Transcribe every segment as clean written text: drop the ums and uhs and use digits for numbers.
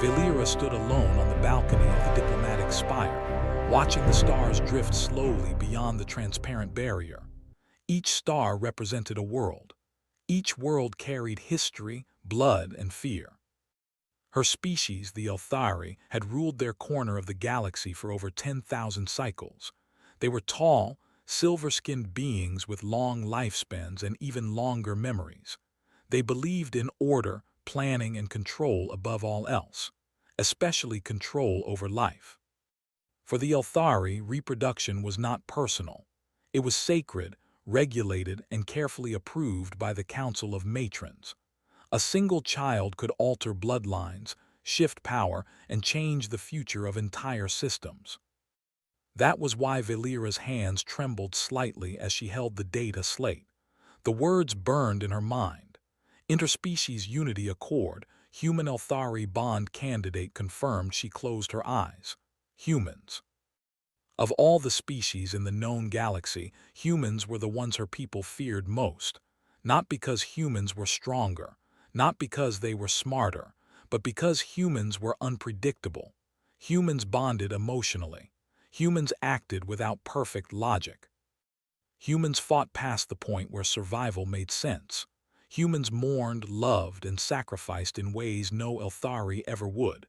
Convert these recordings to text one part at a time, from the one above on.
Valera stood alone on the balcony of the diplomatic spire, watching the stars drift slowly beyond the transparent barrier. Each star represented a world. Each world carried history, blood, and fear. Her species, the Elthari, had ruled their corner of the galaxy for over 10,000 cycles. They were tall, silver-skinned beings with long lifespans and even longer memories. They believed in order, planning, and control above all else, especially control over life. For the Elthari, reproduction was not personal. It was sacred, regulated, and carefully approved by the Council of Matrons. A single child could alter bloodlines, shift power, and change the future of entire systems. That was why Valera's hands trembled slightly as she held the data slate. The words burned in her mind. Interspecies unity accord, human Elthari bond candidate confirmed. She closed her eyes. Humans. Of all the species in the known galaxy, humans were the ones her people feared most. Not because humans were stronger, not because they were smarter, but because humans were unpredictable. Humans bonded emotionally. Humans acted without perfect logic. Humans fought past the point where survival made sense. Humans mourned, loved, and sacrificed in ways no Elthari ever would.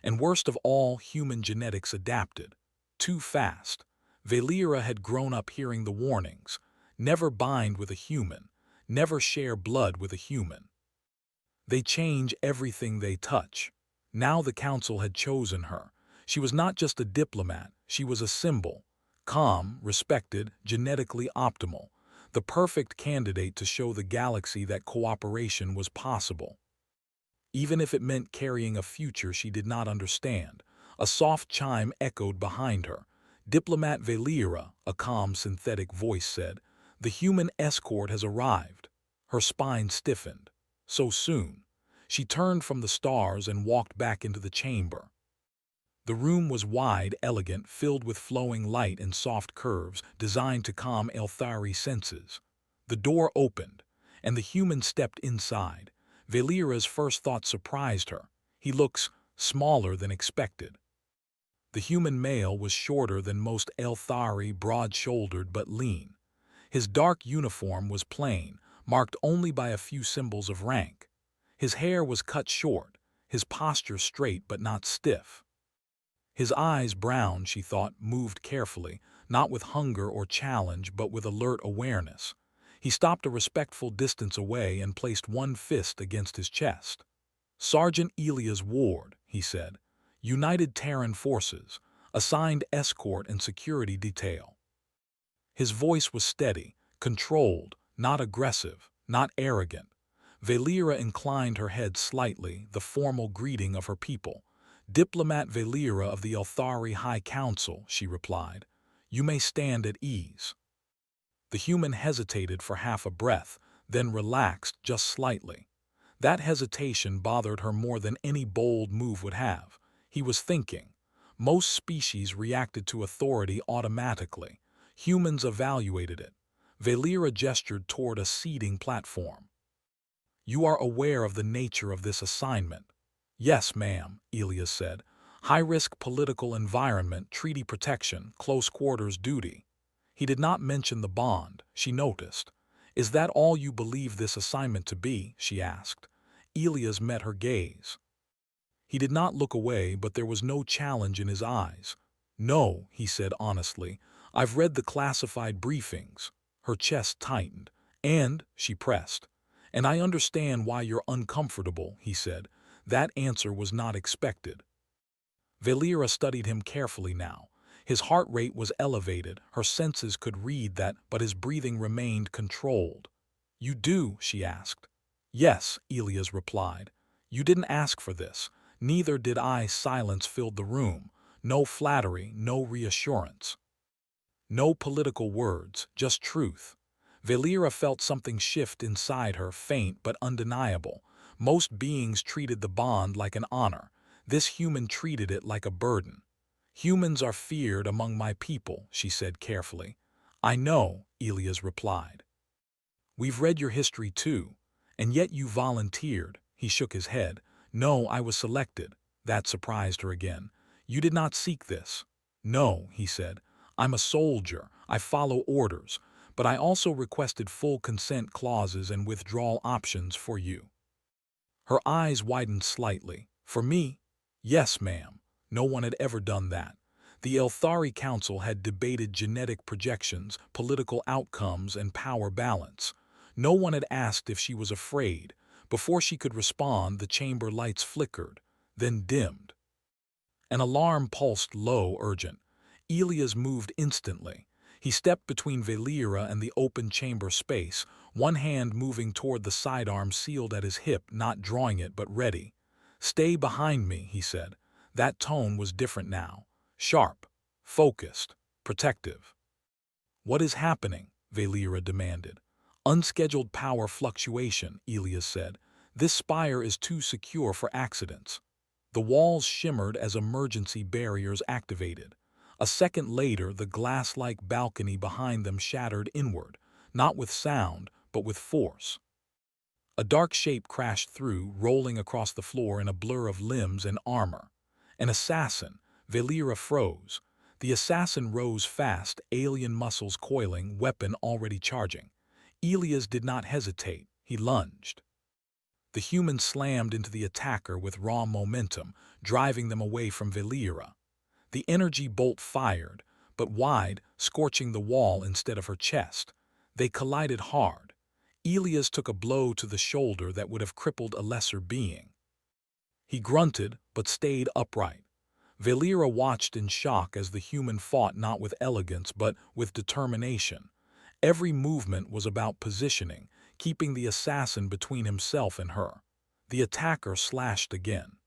And worst of all, human genetics adapted. Too fast. Valera had grown up hearing the warnings. Never bind with a human. Never share blood with a human. They change everything they touch. Now the council had chosen her. She was not just a diplomat, she was a symbol. Calm, respected, genetically optimal. The perfect candidate to show the galaxy that cooperation was possible. Even if it meant carrying a future she did not understand. A soft chime echoed behind her. Diplomat Valera, a calm synthetic voice said, "The human escort has arrived." Her spine stiffened. So soon. She turned from the stars and walked back into the chamber. The room was wide, elegant, filled with flowing light and soft curves designed to calm Elthari senses. The door opened, and the human stepped inside. Valera's first thought surprised her. He looks smaller than expected. The human male was shorter than most Elthari, broad-shouldered but lean. His dark uniform was plain, marked only by a few symbols of rank. His hair was cut short, his posture straight but not stiff. His eyes, brown, she thought, moved carefully, not with hunger or challenge but with alert awareness. He stopped a respectful distance away and placed one fist against his chest. "Sergeant Elias Ward," he said, "United Terran Forces, assigned escort and security detail." His voice was steady, controlled, not aggressive, not arrogant. Valera inclined her head slightly, the formal greeting of her people. "Diplomat Valera of the Elthari High Council," she replied. "You may stand at ease." The human hesitated for half a breath, then relaxed just slightly. That hesitation bothered her more than any bold move would have. He was thinking. Most species reacted to authority automatically. Humans evaluated it. Valera gestured toward a seating platform. "You are aware of the nature of this assignment." "Yes, ma'am," Elias said. "High-risk political environment, treaty protection, close quarters duty." He did not mention the bond, she noticed. "Is that all you believe this assignment to be?" she asked. Elias met her gaze. He did not look away, but there was no challenge in his eyes. "No," he said honestly. "I've read the classified briefings." Her chest tightened. "And," she pressed. "And I understand why you're uncomfortable," he said. That answer was not expected. Valera studied him carefully now. His heart rate was elevated, her senses could read that, but his breathing remained controlled. "You do?" she asked. "Yes," Elias replied. "You didn't ask for this. Neither did I." Silence filled the room. No flattery, no reassurance. No political words, just truth. Valera felt something shift inside her, faint but undeniable. Most beings treated the bond like an honor. This human treated it like a burden. "Humans are feared among my people," she said carefully. "I know," Elias replied. "We've read your history too. And yet you volunteered." He shook his head. "No, I was selected. That surprised her again. "You did not seek this." "No," he said. "I'm a soldier. I follow orders. But I also requested full consent clauses and withdrawal options for you." Her eyes widened slightly. "For me?" "Yes, ma'am. No one had ever done that. The Elthari Council had debated genetic projections, political outcomes, and power balance. No one had asked if she was afraid. Before she could respond, the chamber lights flickered, then dimmed. An alarm pulsed low, urgent. Elias moved instantly. He stepped between Valera and the open chamber space, one hand moving toward the sidearm sealed at his hip, not drawing it but ready. "Stay behind me," he said. That tone was different now. Sharp, focused, protective. "What is happening?" Valera demanded. "Unscheduled power fluctuation," Elias said. "This spire is too secure for accidents." The walls shimmered as emergency barriers activated. A second later, the glass-like balcony behind them shattered inward, not with sound, but with force. A dark shape crashed through, rolling across the floor in a blur of limbs and armor. An assassin. Valera froze. The assassin rose fast, alien muscles coiling, weapon already charging. Elias did not hesitate. He lunged. The human slammed into the attacker with raw momentum, driving them away from Valera. The energy bolt fired, but wide, scorching the wall instead of her chest. They collided hard. Elias took a blow to the shoulder that would have crippled a lesser being. He grunted, but stayed upright. Valera watched in shock as the human fought not with elegance but with determination. Every movement was about positioning, keeping the assassin between himself and her. The attacker slashed again.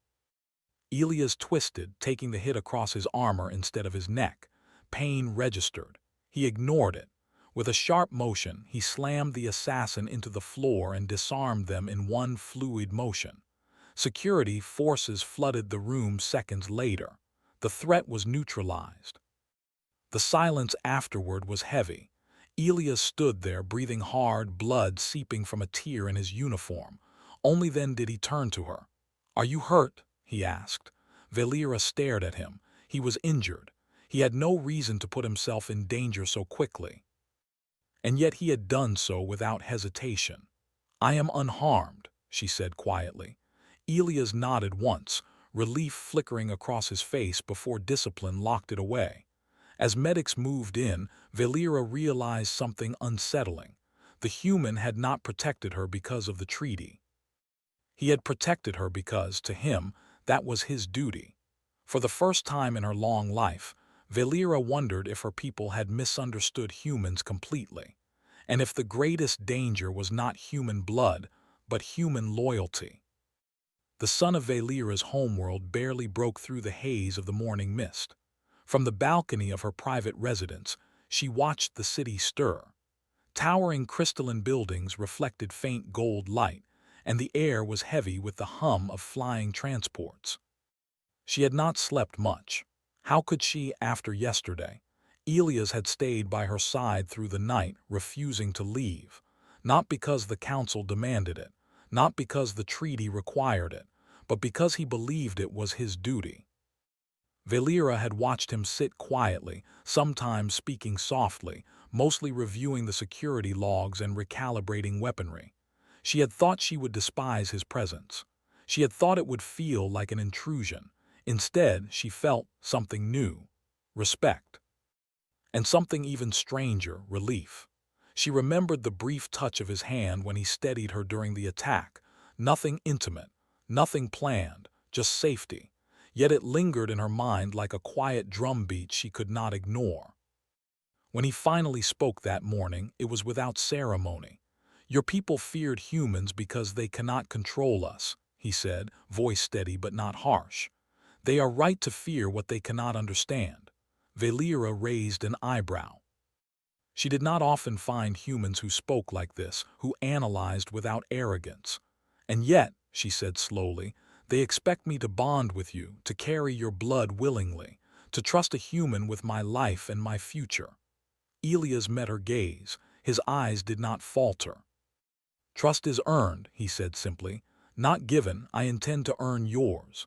Elias twisted, taking the hit across his armor instead of his neck. Pain registered. He ignored it. With a sharp motion, he slammed the assassin into the floor and disarmed them in one fluid motion. Security forces flooded the room seconds later. The threat was neutralized. The silence afterward was heavy. Elias stood there, breathing hard, blood seeping from a tear in his uniform. Only then did he turn to her. "Are you hurt?" he asked. Valera stared at him. He was injured. He had no reason to put himself in danger so quickly. And yet he had done so without hesitation. "I am unharmed," she said quietly. Elias nodded once, relief flickering across his face before discipline locked it away. As medics moved in, Valera realized something unsettling. The human had not protected her because of the treaty. He had protected her because, to him, that was his duty. For the first time in her long life, Valera wondered if her people had misunderstood humans completely, and if the greatest danger was not human blood, but human loyalty. The sun of Valera's homeworld barely broke through the haze of the morning mist. From the balcony of her private residence, she watched the city stir. Towering crystalline buildings reflected faint gold light, and the air was heavy with the hum of flying transports. She had not slept much. How could she, after yesterday? Elias had stayed by her side through the night, refusing to leave. Not because the council demanded it, not because the treaty required it, but because he believed it was his duty. Valera had watched him sit quietly, sometimes speaking softly, mostly reviewing the security logs and recalibrating weaponry. She had thought she would despise his presence. She had thought it would feel like an intrusion. Instead, she felt something new, respect. And something even stranger, relief. She remembered the brief touch of his hand when he steadied her during the attack. Nothing intimate, nothing planned, just safety. Yet it lingered in her mind like a quiet drumbeat she could not ignore. When he finally spoke that morning, it was without ceremony. "Your people feared humans because they cannot control us," he said, voice steady but not harsh. "They are right to fear what they cannot understand." Valera raised an eyebrow. She did not often find humans who spoke like this, who analyzed without arrogance. "And yet," she said slowly, "they expect me to bond with you, to carry your blood willingly, to trust a human with my life and my future." Elias met her gaze. His eyes did not falter. "Trust is earned," he said simply. "Not given. I intend to earn yours."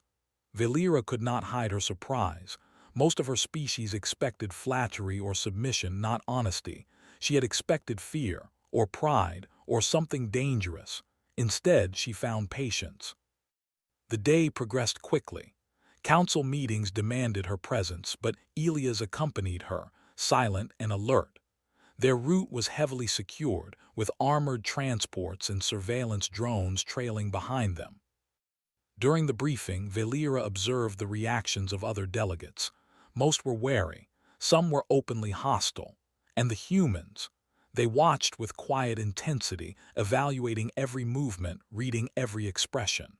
Valera could not hide her surprise. Most of her species expected flattery or submission, not honesty. She had expected fear, or pride, or something dangerous. Instead, she found patience. The day progressed quickly. Council meetings demanded her presence, but Elias accompanied her, silent and alert. Their route was heavily secured, with armored transports and surveillance drones trailing behind them. During the briefing, Valera observed the reactions of other delegates. Most were wary, some were openly hostile. And the humans? They watched with quiet intensity, evaluating every movement, reading every expression.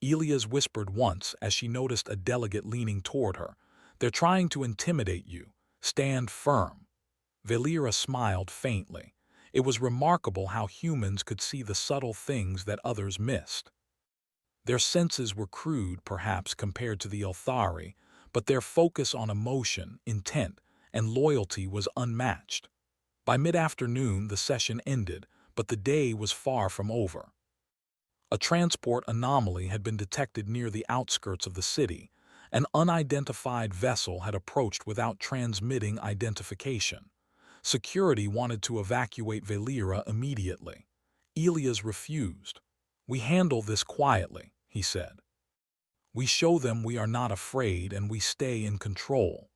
Elias whispered once as she noticed a delegate leaning toward her. "They're trying to intimidate you. Stand firm." Valera smiled faintly. It was remarkable how humans could see the subtle things that others missed. Their senses were crude, perhaps, compared to the Elthari, but their focus on emotion, intent, and loyalty was unmatched. By mid-afternoon, the session ended, but the day was far from over. A transport anomaly had been detected near the outskirts of the city. An unidentified vessel had approached without transmitting identification. Security wanted to evacuate Valera immediately. Elias refused. "We handle this quietly," he said. "We show them we are not afraid and we stay in control."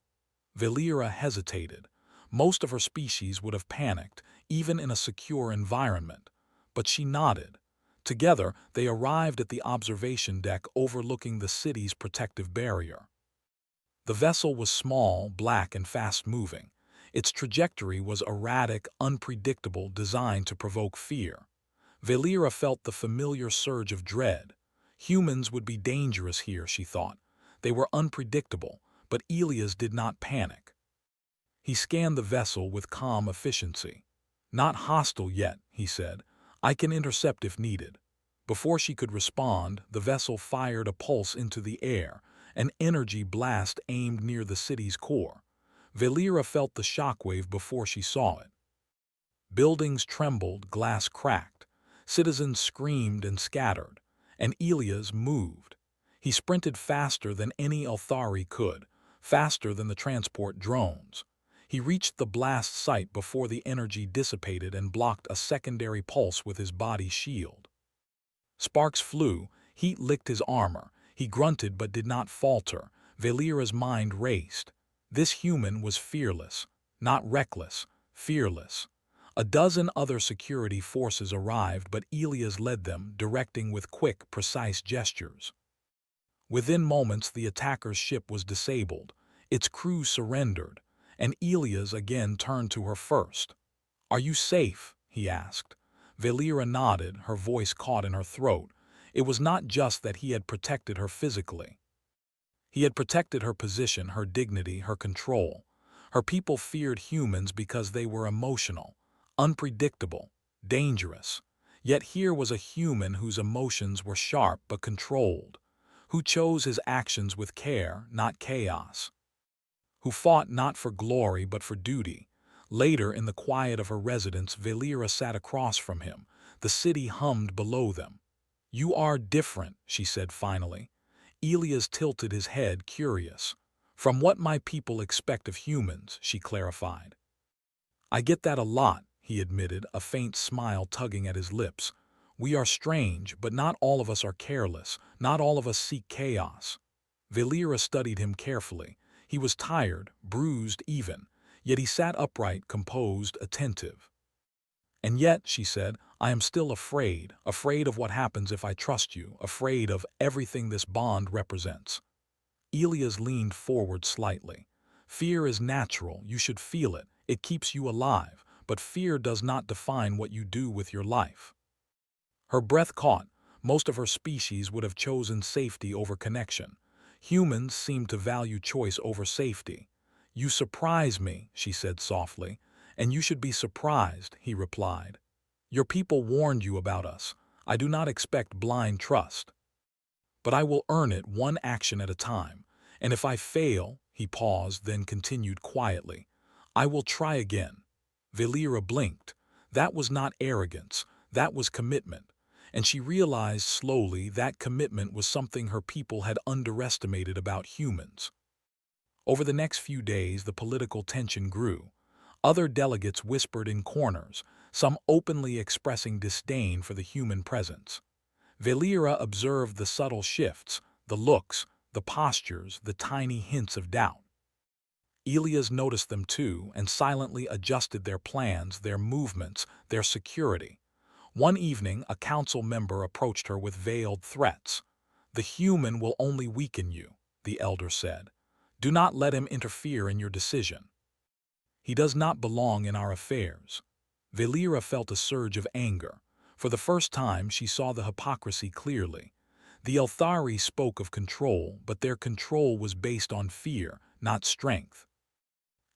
Valera hesitated. Most of her species would have panicked, even in a secure environment. But she nodded. Together, they arrived at the observation deck overlooking the city's protective barrier. The vessel was small, black, and fast-moving. Its trajectory was erratic, unpredictable, designed to provoke fear. Valera felt the familiar surge of dread. Humans would be dangerous here, she thought. They were unpredictable, but Elias did not panic. He scanned the vessel with calm efficiency. "Not hostile yet," he said. "I can intercept if needed." Before she could respond, the vessel fired a pulse into the air, an energy blast aimed near the city's core. Valera felt the shockwave before she saw it. Buildings trembled, glass cracked. Citizens screamed and scattered, and Elias moved. He sprinted faster than any Elthari could, faster than the transport drones. He reached the blast site before the energy dissipated and blocked a secondary pulse with his body shield. Sparks flew, heat licked his armor. He grunted but did not falter. Valera's mind raced. This human was fearless, not reckless, fearless. A dozen other security forces arrived, but Elias led them, directing with quick, precise gestures. Within moments, the attacker's ship was disabled. Its crew surrendered, and Elias again turned to her first. "Are you safe?" he asked. Valera nodded, her voice caught in her throat. It was not just that he had protected her physically. He had protected her position, her dignity, her control. Her people feared humans because they were emotional, unpredictable, dangerous. Yet here was a human whose emotions were sharp but controlled, who chose his actions with care, not chaos, who fought not for glory but for duty. Later, in the quiet of her residence, Valera sat across from him. The city hummed below them. "You are different," she said finally. Elias tilted his head, curious. "From what my people expect of humans," she clarified. "I get that a lot," he admitted, a faint smile tugging at his lips. "We are strange, but not all of us are careless. Not all of us seek chaos." Valera studied him carefully. He was tired, bruised even, yet he sat upright, composed, attentive. "And yet," she said, "I am still afraid, afraid of what happens if I trust you, afraid of everything this bond represents." Elias leaned forward slightly. "Fear is natural, you should feel it. It keeps you alive, but fear does not define what you do with your life." Her breath caught. Most of her species would have chosen safety over connection. Humans seemed to value choice over safety. "You surprise me," she said softly. "And you should be surprised," he replied. "Your people warned you about us. I do not expect blind trust. But I will earn it one action at a time. And if I fail," he paused, then continued quietly, "I will try again." Valera blinked. That was not arrogance. That was commitment. and she realized slowly that commitment was something her people had underestimated about humans. Over the next few days, the political tension grew. Other delegates whispered in corners, some openly expressing disdain for the human presence. Valera observed the subtle shifts, the looks, the postures, the tiny hints of doubt. Elias noticed them too and silently adjusted their plans, their movements, their security. One evening, a council member approached her with veiled threats. "The human will only weaken you," the elder said. "Do not let him interfere in your decision. He does not belong in our affairs." Valera felt a surge of anger. For the first time, she saw the hypocrisy clearly. The Elthari spoke of control, but their control was based on fear, not strength.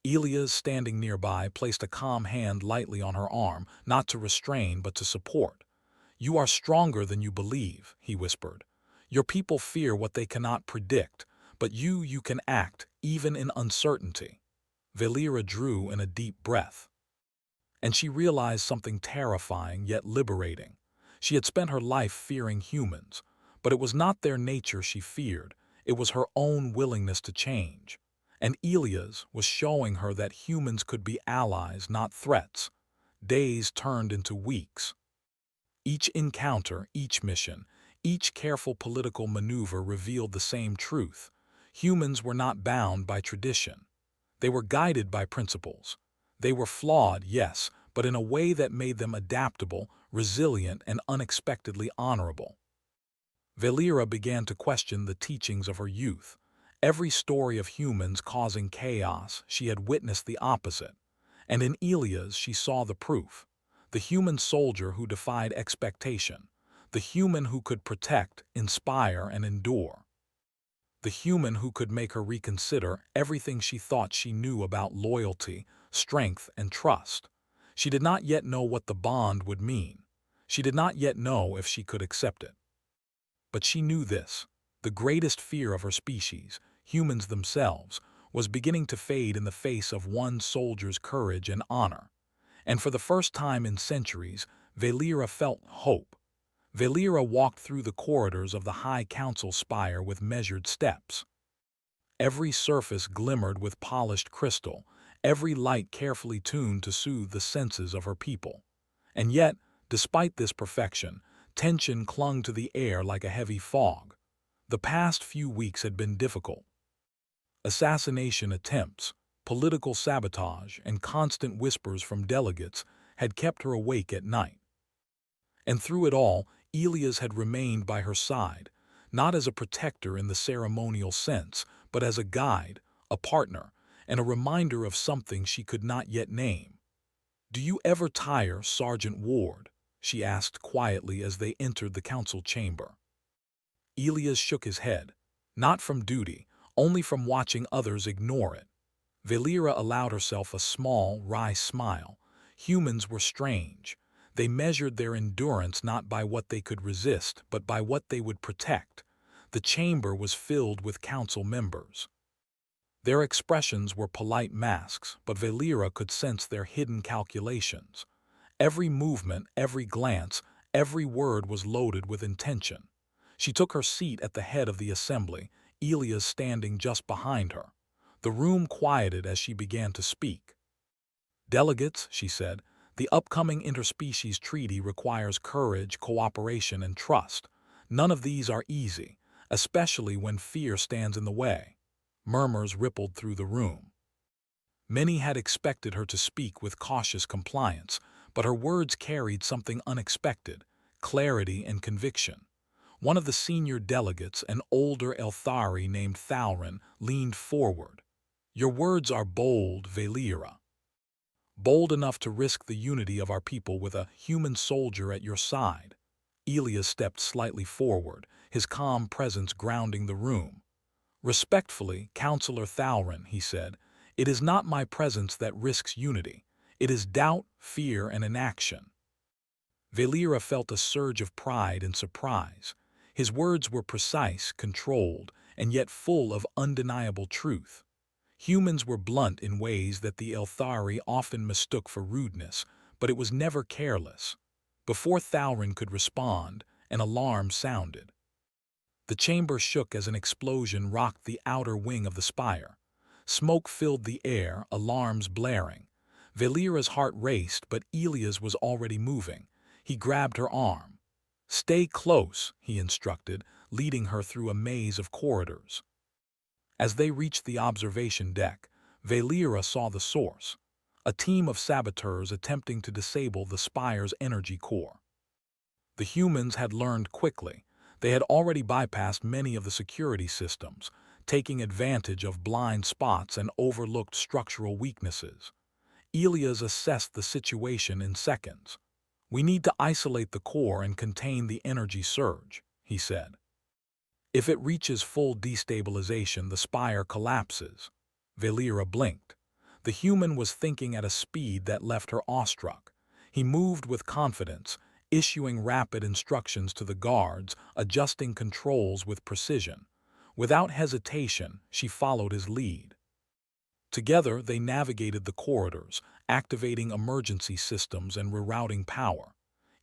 Elias, standing nearby, placed a calm hand lightly on her arm, not to restrain but to support. "You are stronger than you believe," he whispered. "Your people fear what they cannot predict, but you can act, even in uncertainty." Valera drew in a deep breath. And she realized something terrifying yet liberating. She had spent her life fearing humans, but it was not their nature she feared, it was her own willingness to change. And Elias was showing her that humans could be allies, not threats. Days turned into weeks. Each encounter, each mission, each careful political maneuver revealed the same truth. Humans were not bound by tradition. They were guided by principles. They were flawed, yes, but in a way that made them adaptable, resilient, and unexpectedly honorable. Valera began to question the teachings of her youth. Every story of humans causing chaos, she had witnessed the opposite. And in Elias she saw the proof. The human soldier who defied expectation. The human who could protect, inspire, and endure. The human who could make her reconsider everything she thought she knew about loyalty, strength, and trust. She did not yet know what the bond would mean. She did not yet know if she could accept it. But she knew this. The greatest fear of her species, humans themselves, was beginning to fade in the face of one soldier's courage and honor. And for the first time in centuries, Valera felt hope. Valera walked through the corridors of the High Council spire with measured steps. Every surface glimmered with polished crystal, every light carefully tuned to soothe the senses of her people. And yet, despite this perfection, tension clung to the air like a heavy fog. The past few weeks had been difficult. Assassination attempts, political sabotage, and constant whispers from delegates had kept her awake at night. And through it all, Elias had remained by her side, not as a protector in the ceremonial sense, but as a guide, a partner, and a reminder of something she could not yet name. "Do you ever tire, Sergeant Ward?" she asked quietly as they entered the council chamber. Elias shook his head, not from duty, only from watching others ignore it. Valera allowed herself a small, wry smile. Humans were strange. They measured their endurance not by what they could resist, but by what they would protect. The chamber was filled with council members. Their expressions were polite masks, but Valera could sense their hidden calculations. Every movement, every glance, every word was loaded with intention. She took her seat at the head of the assembly, Elias standing just behind her. The room quieted as she began to speak. "Delegates," she said, "the upcoming interspecies treaty requires courage, cooperation, and trust. None of these are easy, especially when fear stands in the way." Murmurs rippled through the room. Many had expected her to speak with cautious compliance, but her words carried something unexpected: clarity and conviction. One of the senior delegates, an older Elthari named Thalrin, leaned forward. "Your words are bold, Valera. Bold enough to risk the unity of our people with a human soldier at your side." Elias stepped slightly forward, his calm presence grounding the room. "Respectfully, Councillor Thalrin," he said, "it is not my presence that risks unity. It is doubt, fear, and inaction." Valera felt a surge of pride and surprise. His words were precise, controlled, and yet full of undeniable truth. Humans were blunt in ways that the Elthari often mistook for rudeness, but it was never careless. Before Thalrin could respond, an alarm sounded. The chamber shook as an explosion rocked the outer wing of the spire. Smoke filled the air, alarms blaring. Valera's heart raced, but Elia's was already moving. He grabbed her arm. "Stay close," he instructed, leading her through a maze of corridors. As they reached the observation deck, Valera saw the source, a team of saboteurs attempting to disable the spire's energy core. The humans had learned quickly. They had already bypassed many of the security systems, taking advantage of blind spots and overlooked structural weaknesses. Elias assessed the situation in seconds. "We need to isolate the core and contain the energy surge," he said. "If it reaches full destabilization, the spire collapses." Valera blinked. The human was thinking at a speed that left her awestruck. He moved with confidence, issuing rapid instructions to the guards, adjusting controls with precision. Without hesitation, she followed his lead. Together, they navigated the corridors, activating emergency systems and rerouting power.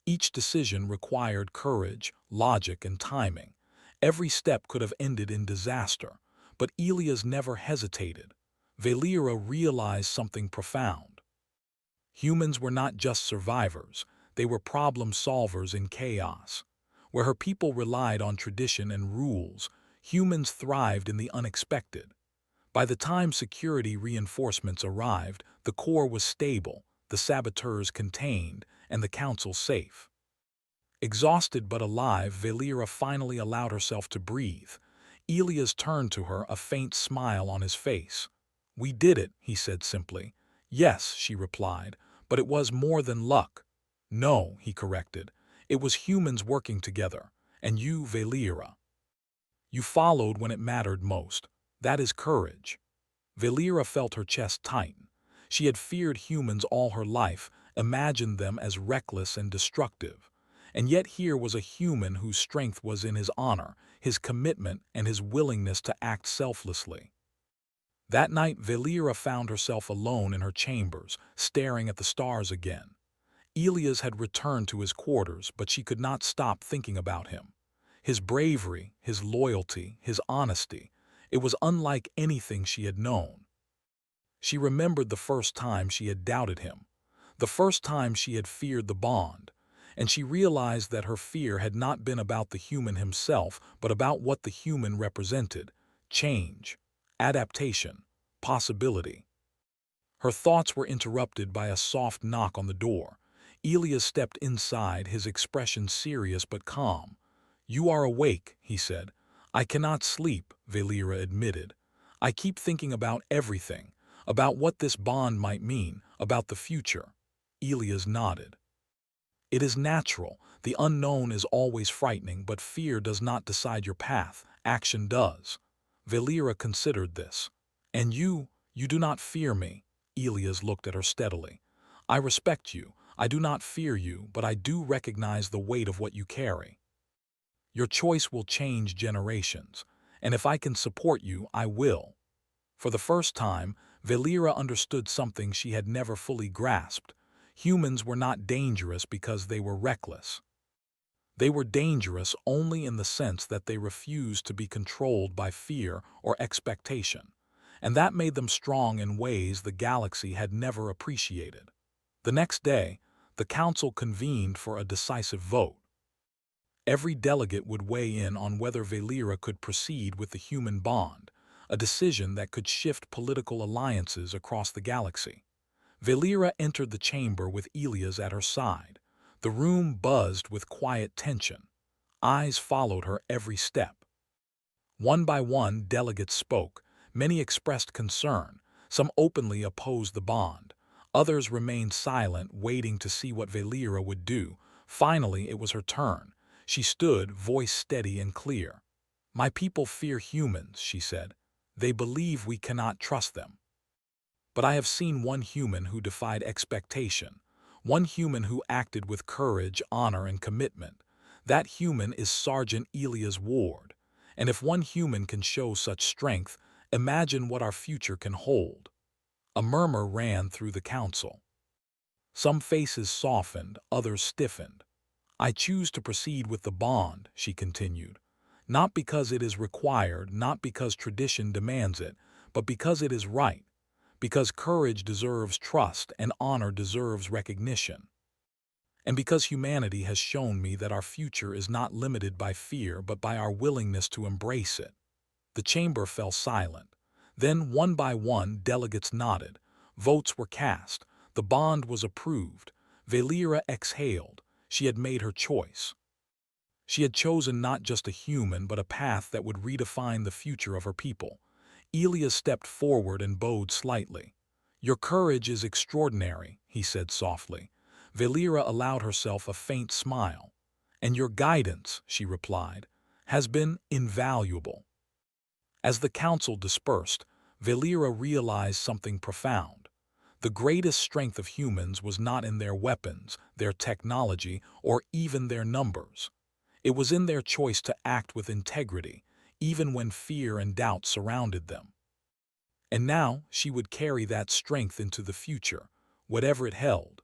Each decision required courage, logic, and timing. Every step could have ended in disaster, but Elias never hesitated. Valera realized something profound. Humans were not just survivors, they were problem solvers in chaos. Where her people relied on tradition and rules, humans thrived in the unexpected. By the time security reinforcements arrived, the core was stable, the saboteurs contained, and the council safe. Exhausted but alive, Valera finally allowed herself to breathe. Elias turned to her, a faint smile on his face. "We did it," he said simply. "Yes," she replied, "but it was more than luck." "No," he corrected. "It was humans working together. And you, Valera. You followed when it mattered most. That is courage." Valera felt her chest tighten. She had feared humans all her life, imagined them as reckless and destructive. And yet here was a human whose strength was in his honor, his commitment, and his willingness to act selflessly. That night, Valera found herself alone in her chambers, staring at the stars again. Elias had returned to his quarters, but she could not stop thinking about him. His bravery, his loyalty, his honesty, it was unlike anything she had known. She remembered the first time she had doubted him, the first time she had feared the bond, and she realized that her fear had not been about the human himself, but about what the human represented: change, adaptation, possibility. Her thoughts were interrupted by a soft knock on the door. Elias stepped inside, his expression serious but calm. "You are awake," he said. "I cannot sleep," Valera admitted. "I keep thinking about everything, about what this bond might mean, about the future." Elias nodded. "It is natural. The unknown is always frightening, but fear does not decide your path. Action does." Valera considered this. "And you do not fear me." Elias looked at her steadily. "I respect you. I do not fear you, but I do recognize the weight of what you carry. Your choice will change generations, and if I can support you, I will." For the first time, Valera understood something she had never fully grasped. Humans were not dangerous because they were reckless. They were dangerous only in the sense that they refused to be controlled by fear or expectation, and that made them strong in ways the galaxy had never appreciated. The next day, the council convened for a decisive vote. Every delegate would weigh in on whether Valera could proceed with the human bond, a decision that could shift political alliances across the galaxy. Valera entered the chamber with Elias at her side. The room buzzed with quiet tension. Eyes followed her every step. One by one, delegates spoke. Many expressed concern. Some openly opposed the bond. Others remained silent, waiting to see what Valera would do. Finally, it was her turn. She stood, voice steady and clear. "My people fear humans," she said. "They believe we cannot trust them. But I have seen one human who defied expectation, one human who acted with courage, honor, and commitment. That human is Sergeant Elias Ward. And if one human can show such strength, imagine what our future can hold." A murmur ran through the council. Some faces softened, others stiffened. I choose to proceed with the bond, she continued. Not because it is required, not because tradition demands it, but because it is right, because courage deserves trust and honor deserves recognition. And because humanity has shown me that our future is not limited by fear but by our willingness to embrace it. The chamber fell silent. Then, one by one, delegates nodded. Votes were cast. The bond was approved. Valera exhaled. She had made her choice. She had chosen not just a human but a path that would redefine the future of her people. Elias stepped forward and bowed slightly. "Your courage is extraordinary," he said softly. Valera allowed herself a faint smile. "And your guidance," she replied, "has been invaluable." As the council dispersed, Valera realized something profound. The greatest strength of humans was not in their weapons, their technology, or even their numbers. It was in their choice to act with integrity, even when fear and doubt surrounded them. And now she would carry that strength into the future, whatever it held.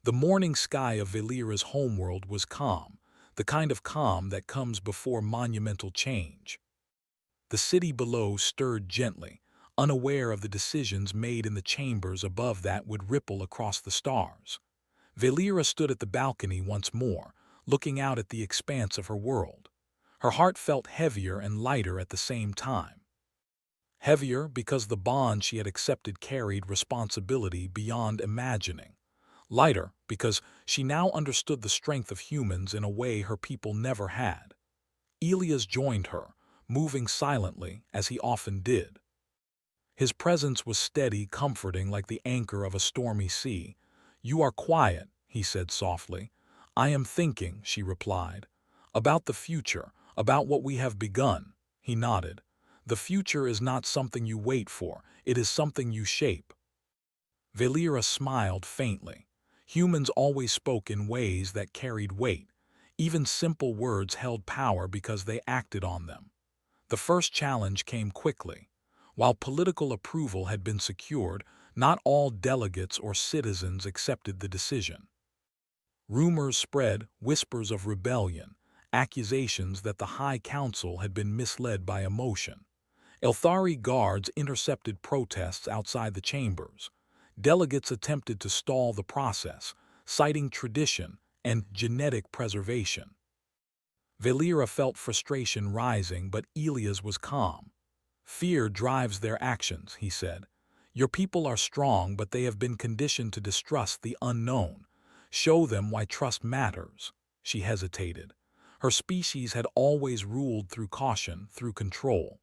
The morning sky of Valera's homeworld was calm, the kind of calm that comes before monumental change. The city below stirred gently, unaware of the decisions made in the chambers above that would ripple across the stars. Valera stood at the balcony once more, looking out at the expanse of her world. Her heart felt heavier and lighter at the same time. Heavier because the bond she had accepted carried responsibility beyond imagining. Lighter because she now understood the strength of humans in a way her people never had. Elias joined her, moving silently, as he often did. His presence was steady, comforting, like the anchor of a stormy sea. "You are quiet," he said softly. "I am thinking," she replied. "About the future, about what we have begun." He nodded. "The future is not something you wait for, it is something you shape." Valera smiled faintly. Humans always spoke in ways that carried weight. Even simple words held power because they acted on them. The first challenge came quickly. While political approval had been secured, not all delegates or citizens accepted the decision. Rumors spread, whispers of rebellion, accusations that the High Council had been misled by emotion. Elthari guards intercepted protests outside the chambers. Delegates attempted to stall the process, citing tradition and genetic preservation. Valera felt frustration rising, but Elias was calm. "Fear drives their actions," he said. "Your people are strong, but they have been conditioned to distrust the unknown. Show them why trust matters." She hesitated. Her species had always ruled through caution, through control.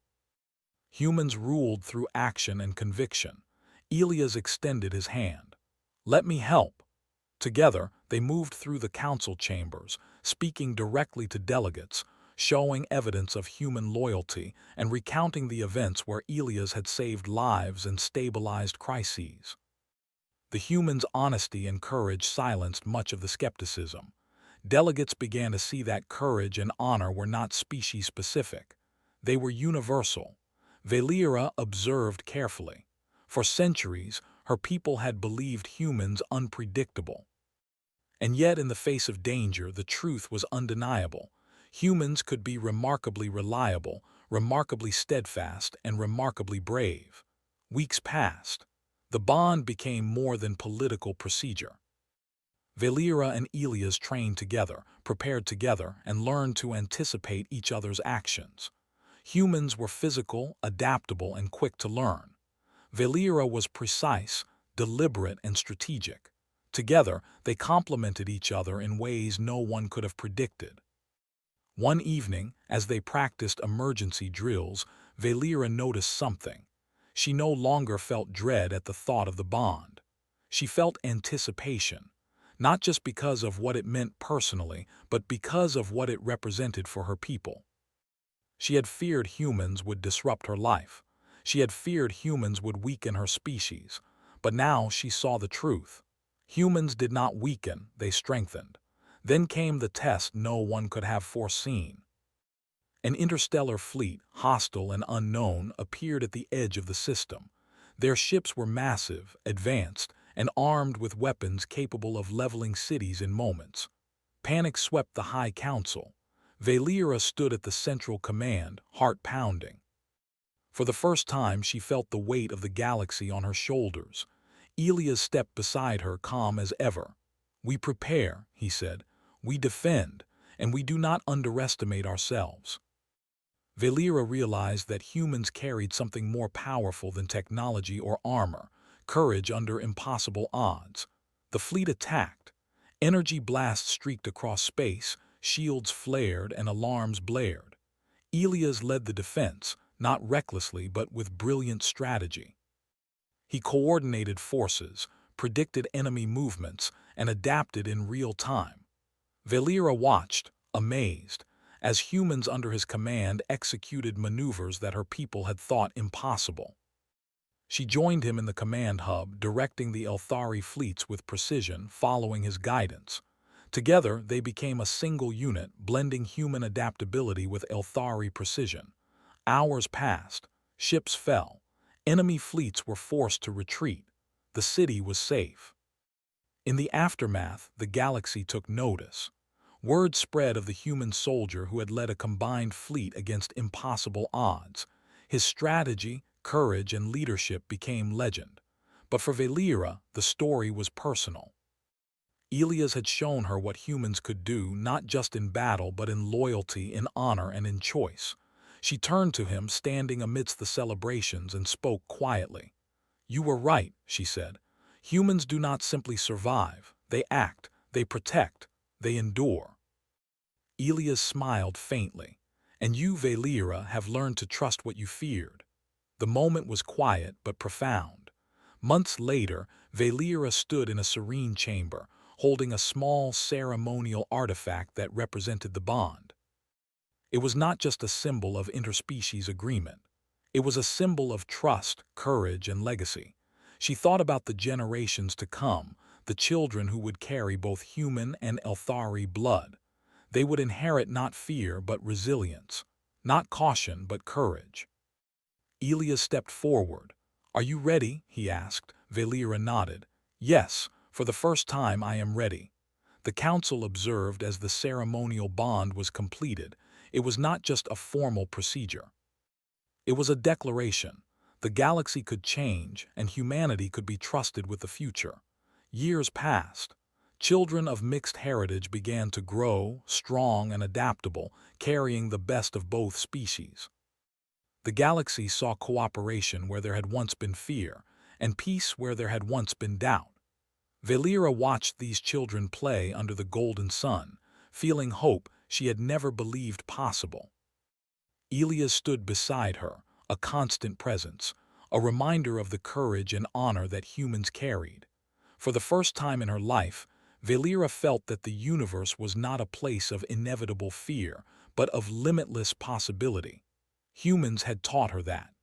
Humans ruled through action and conviction. Elias extended his hand. "Let me help." Together, they moved through the council chambers, speaking directly to delegates, showing evidence of human loyalty, and recounting the events where Elias had saved lives and stabilized crises. The humans' honesty and courage silenced much of the skepticism. Delegates began to see that courage and honor were not species-specific. They were universal. Valera observed carefully. For centuries, her people had believed humans unpredictable. And yet, in the face of danger, the truth was undeniable. Humans could be remarkably reliable, remarkably steadfast, and remarkably brave. Weeks passed. The bond became more than political procedure. Valera and Elias trained together, prepared together, and learned to anticipate each other's actions. Humans were physical, adaptable, and quick to learn. Valera was precise, deliberate, and strategic. Together, they complemented each other in ways no one could have predicted. One evening, as they practiced emergency drills, Valera noticed something. She no longer felt dread at the thought of the bond. She felt anticipation, not just because of what it meant personally, but because of what it represented for her people. She had feared humans would disrupt her life. She had feared humans would weaken her species. But now she saw the truth. Humans did not weaken, they strengthened. Then came the test no one could have foreseen. An interstellar fleet, hostile and unknown, appeared at the edge of the system. Their ships were massive, advanced, and armed with weapons capable of leveling cities in moments. Panic swept the High Council. Valera stood at the central command, heart pounding. For the first time, she felt the weight of the galaxy on her shoulders. Elias stepped beside her, calm as ever. "We prepare," he said. "We defend, and we do not underestimate ourselves." Valera realized that humans carried something more powerful than technology or armor, courage under impossible odds. The fleet attacked. Energy blasts streaked across space, shields flared, and alarms blared. Elias led the defense, not recklessly but with brilliant strategy. He coordinated forces, predicted enemy movements, and adapted in real time. Valera watched, amazed, as humans under his command executed maneuvers that her people had thought impossible. She joined him in the command hub, directing the Elthari fleets with precision, following his guidance. Together, they became a single unit, blending human adaptability with Elthari precision. Hours passed. Ships fell. Enemy fleets were forced to retreat. The city was safe. In the aftermath, the galaxy took notice. Word spread of the human soldier who had led a combined fleet against impossible odds. His strategy, courage, and leadership became legend. But for Valera, the story was personal. Elias had shown her what humans could do, not just in battle but in loyalty, in honor, and in choice. She turned to him, standing amidst the celebrations, and spoke quietly. "You were right," she said. "Humans do not simply survive. They act, they protect, they endure." Elias smiled faintly. "And you, Valera, have learned to trust what you feared." The moment was quiet but profound. Months later, Valera stood in a serene chamber, holding a small ceremonial artifact that represented the bond. It was not just a symbol of interspecies agreement. It was a symbol of trust, courage, and legacy. She thought about the generations to come, the children who would carry both human and Elthari blood. They would inherit not fear but resilience, not caution but courage. Elias stepped forward. "Are you ready?" he asked. Valera nodded. "Yes, for the first time I am ready." The council observed as the ceremonial bond was completed. It was not just a formal procedure. It was a declaration. The galaxy could change, and humanity could be trusted with the future. Years passed. Children of mixed heritage began to grow, strong and adaptable, carrying the best of both species. The galaxy saw cooperation where there had once been fear, and peace where there had once been doubt. Valera watched these children play under the golden sun, feeling hope she had never believed possible. Elias stood beside her, a constant presence, a reminder of the courage and honor that humans carried. For the first time in her life, Valera felt that the universe was not a place of inevitable fear, but of limitless possibility. Humans had taught her that.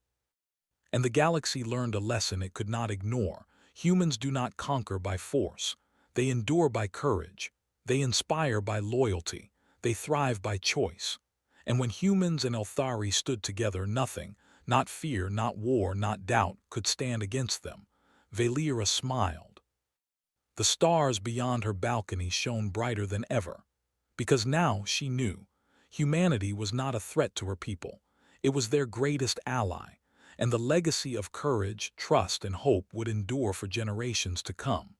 And the galaxy learned a lesson it could not ignore. Humans do not conquer by force. They endure by courage. They inspire by loyalty. They thrive by choice. And when humans and Elthari stood together, nothing, not fear, not war, not doubt, could stand against them. Valera smiled. The stars beyond her balcony shone brighter than ever. Because now she knew humanity was not a threat to her people. It was their greatest ally, and the legacy of courage, trust, and hope would endure for generations to come.